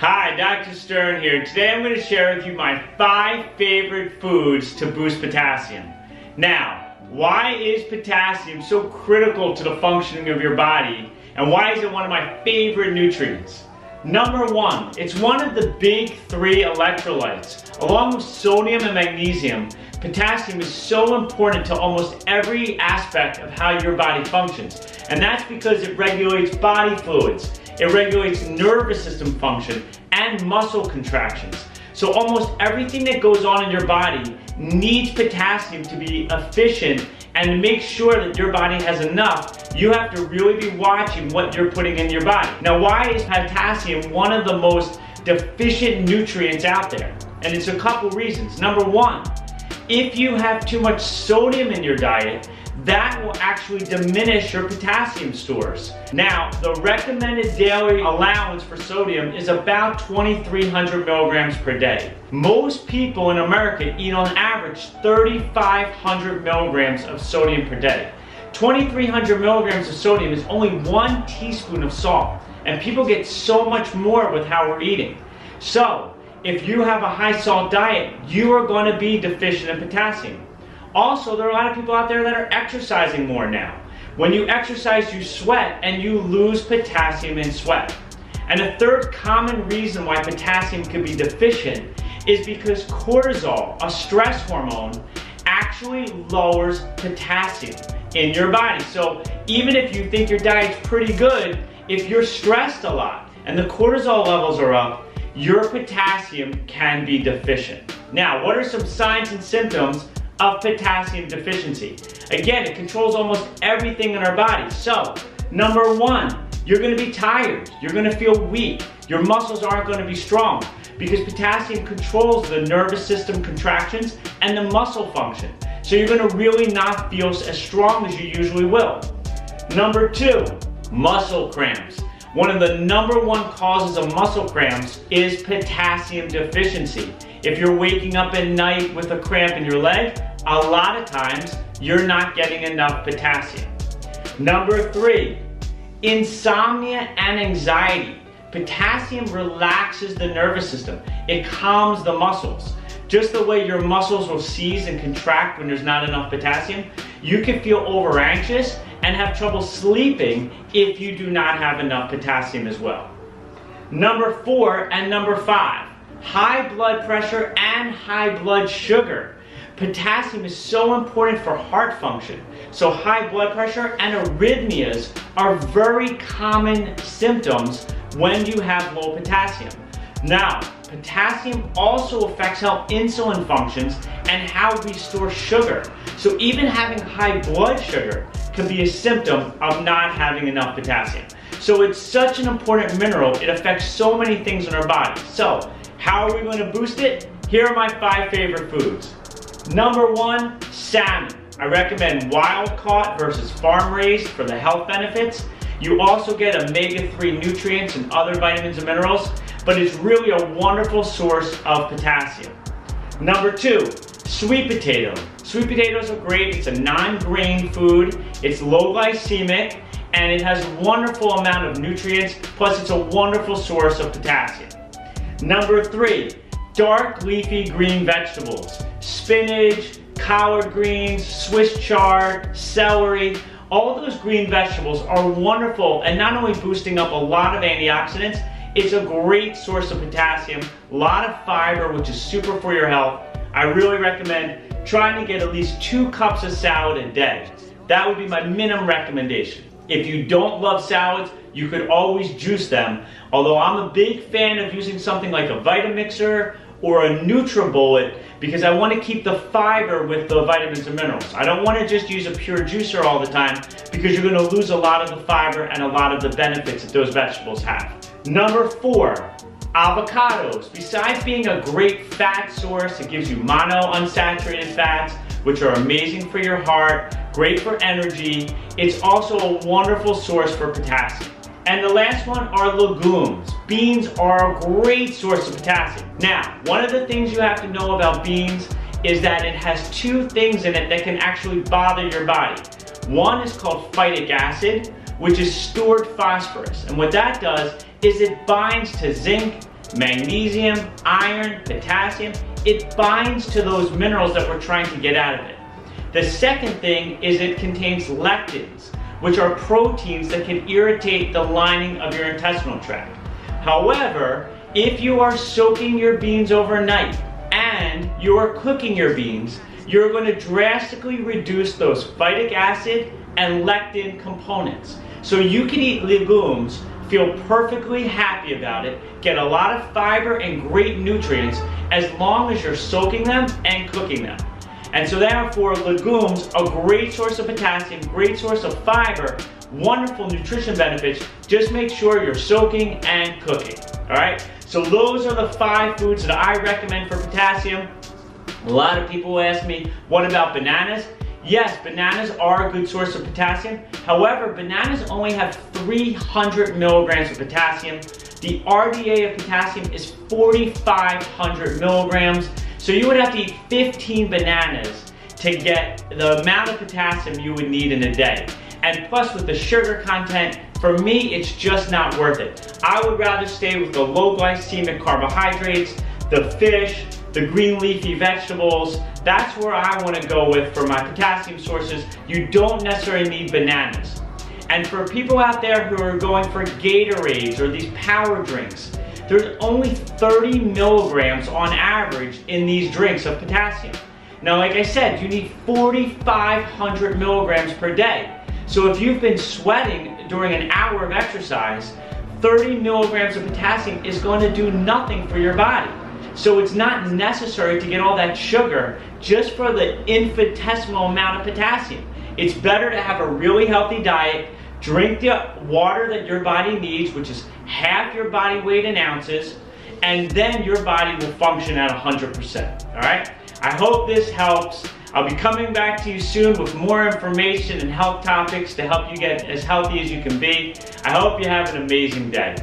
Hi, Dr. Stern here. Today I'm going to share with you my 5 favorite foods to boost potassium. Now, why is potassium so critical to the functioning of your body, and why is it one of my favorite nutrients? Number 1, it's one of the big 3 electrolytes. Along with sodium and magnesium, potassium is so important to almost every aspect of how your body functions. And that's because it regulates body fluids, it regulates nervous system function, and muscle contractions. So almost everything that goes on in your body needs potassium to be efficient, and to make sure that your body has enough, you have to really be watching what you're putting in your body. Now, why is potassium one of the most deficient nutrients out there? And it's a couple reasons. Number 1, if you have too much sodium in your diet, that will actually diminish your potassium stores. Now, the recommended daily allowance for sodium is about 2,300 milligrams per day. Most people in America eat on average 3,500 milligrams of sodium per day. 2,300 milligrams of sodium is only 1 teaspoon of salt, and people get so much more with how we're eating. So, if you have a high salt diet, you are going to be deficient in potassium. Also, there are a lot of people out there that are exercising more now. When you exercise, you sweat, and you lose potassium in sweat. And a third common reason why potassium could be deficient is because cortisol, a stress hormone, actually lowers potassium in your body. So even if you think your diet's pretty good, if you're stressed a lot and the cortisol levels are up, your potassium can be deficient. Now, what are some signs and symptoms of potassium deficiency? Again, it controls almost everything in our body. So, number 1, you're going to be tired. You're going to feel weak. Your muscles aren't going to be strong because potassium controls the nervous system contractions and the muscle function. So you're going to really not feel as strong as you usually will. Number 2, muscle cramps. One of the number 1 causes of muscle cramps is potassium deficiency. If you're waking up at night with a cramp in your leg, a lot of times you're not getting enough potassium. Number 3, insomnia and anxiety. Potassium relaxes the nervous system. It calms the muscles. Just the way your muscles will seize and contract when there's not enough potassium, you can feel over anxious and have trouble sleeping if you do not have enough potassium as well. Number 4 and number 5, high blood pressure and high blood sugar. Potassium is so important for heart function. So high blood pressure and arrhythmias are very common symptoms when you have low potassium. Now, potassium also affects how insulin functions and how we store sugar. So even having high blood sugar can be a symptom of not having enough potassium. So it's such an important mineral, it affects so many things in our body. So, how are we going to boost it? Here are my 5 favorite foods. Number 1, salmon. I recommend wild caught versus farm raised for the health benefits. You also get omega-3 nutrients and other vitamins and minerals, but it's really a wonderful source of potassium. Number 2, sweet potato. Sweet potatoes are great. It's a non-grain food. It's low glycemic, and it has a wonderful amount of nutrients, plus it's a wonderful source of potassium. Number 3, dark leafy green vegetables. Spinach, collard greens, Swiss chard, celery. All those green vegetables are wonderful, and not only boosting up a lot of antioxidants, it's a great source of potassium, a lot of fiber, which is super for your health. I really recommend trying to get at least 2 cups of salad a day. That would be my minimum recommendation. If you don't love salads, you could always juice them, although I'm a big fan of using something like a Vitamixer or a NutriBullet because I want to keep the fiber with the vitamins and minerals. I don't want to just use a pure juicer all the time because you're going to lose a lot of the fiber and a lot of the benefits that those vegetables have. Number 4, avocados. Besides being a great fat source, it gives you monounsaturated fats, which are amazing for your heart, great for energy. It's also a wonderful source for potassium. And the last one are legumes. Beans are a great source of potassium. Now, one of the things you have to know about beans is that it has 2 things in it that can actually bother your body. One is called phytic acid, which is stored phosphorus. And what that does is it binds to zinc, magnesium, iron, potassium. It binds to those minerals that we're trying to get out of it. The second thing is it contains lectins, which are proteins that can irritate the lining of your intestinal tract. However, if you are soaking your beans overnight and you are cooking your beans, you're going to drastically reduce those phytic acid and lectin components. So you can eat legumes, feel perfectly happy about it, get a lot of fiber and great nutrients as long as you're soaking them and cooking them. And so therefore, legumes, a great source of potassium, great source of fiber, wonderful nutrition benefits. Just make sure you're soaking and cooking, all right? So those are the 5 foods that I recommend for potassium. A lot of people ask me, what about bananas? Yes, bananas are a good source of potassium. However, bananas only have 300 milligrams of potassium. The RDA of potassium is 4,500 milligrams. So you would have to eat 15 bananas to get the amount of potassium you would need in a day. And plus with the sugar content, for me, it's just not worth it. I would rather stay with the low glycemic carbohydrates, the fish, the green leafy vegetables. That's where I want to go with for my potassium sources. You don't necessarily need bananas. And for people out there who are going for Gatorades or these power drinks, there's only 30 milligrams on average in these drinks of potassium. Now, like I said, you need 4,500 milligrams per day. So if you've been sweating during an hour of exercise, 30 milligrams of potassium is going to do nothing for your body. So it's not necessary to get all that sugar just for the infinitesimal amount of potassium. It's better to have a really healthy diet, drink the water that your body needs, which is half your body weight in ounces, and then your body will function at 100%, all right? I hope this helps. I'll be coming back to you soon with more information and health topics to help you get as healthy as you can be. I hope you have an amazing day.